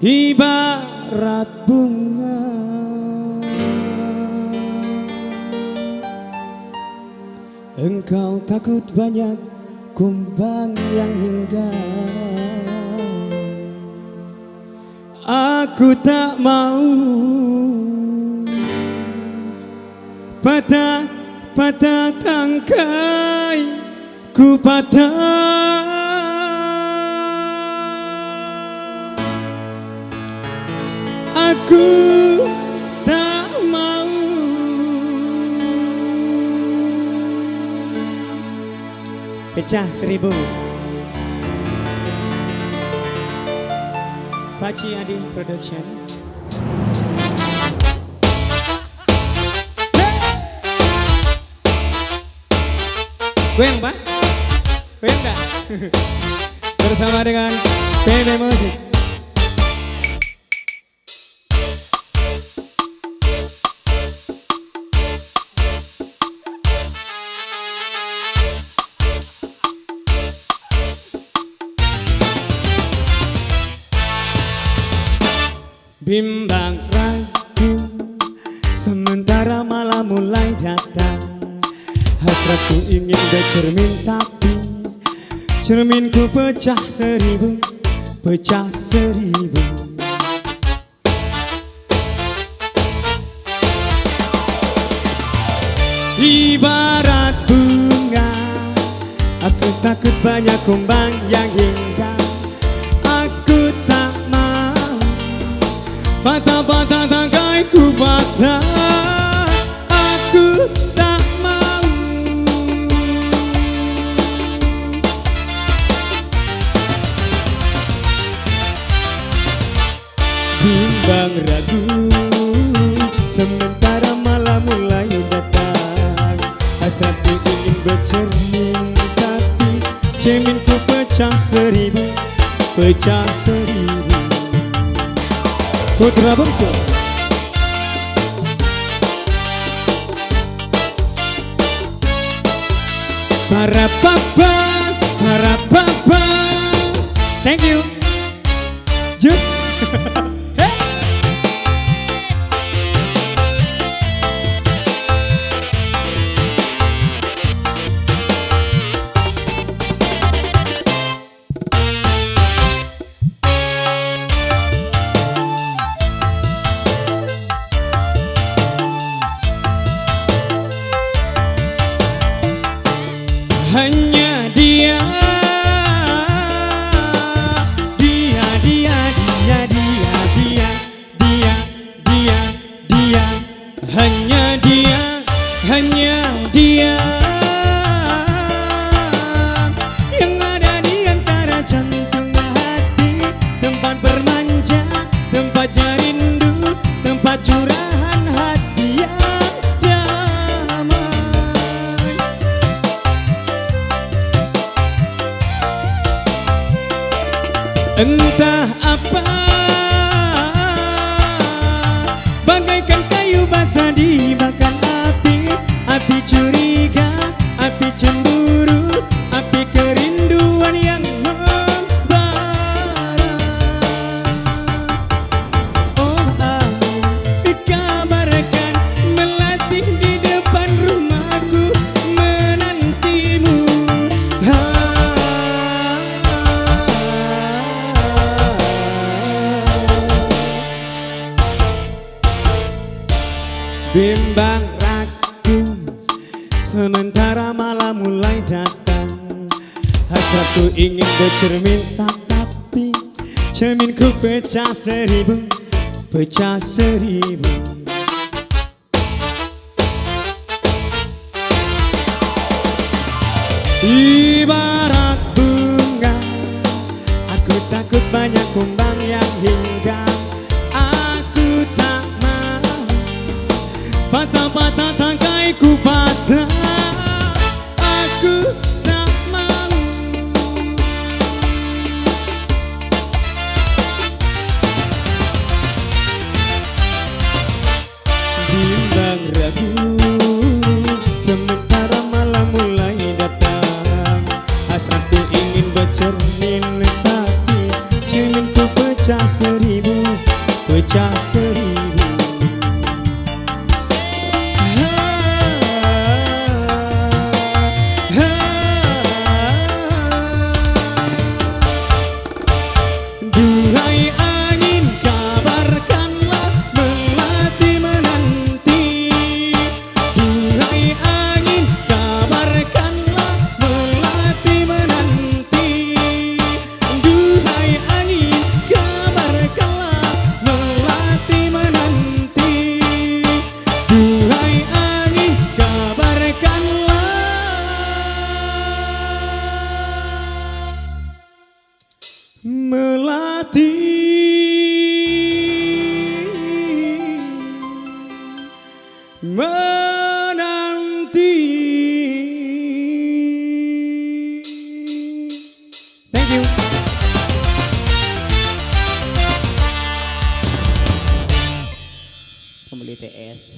Ibarat bunga engkau takut banyak kumbang yang hinggap. Aku tak mau patah tangkai ku patah. Aku tak mau pecah 1000. Paci Adi Production. Goyang Pak? Goyang gak? Bersama dengan PB Musik. Bimbang ragu sementara malam mulai datang. Hasratku ingin bercermin tapi cerminku pecah 1000, pecah 1000. Ibarat bunga, aku takut banyak kumbang yang hinggap. Aku tak mau patah tangkai ku patah. Aku tak mau bimbang ragu sementara malam mulai datang. Hasratku ingin bercermin tapi cerminku pecah 1000, pecah 1000. Putra bangsa para papa. Thank you Just hanya dia hanya dia yang ada di antara jantung hati, tempat bermanja, tempatnya rindu, tempat curahan hati yang damai. Entah apa, bagaikan kayu basah dimakan api, api curiga, api cemburu, api kerinduan yang membara. Oh aku dikabarkan melatih di depan rumahku menantimu. Bimbang ragu sementara malam mulai datang. Hasratku ingin bercermin tapi cerminku pecah 1000, pecah 1000. Ibarat bunga, aku takut banyak kumbang yang hinggap. Aku tak mau patah tangkai ku patah. Aku tak mau bimbang ragu sementara malam mulai menunggu.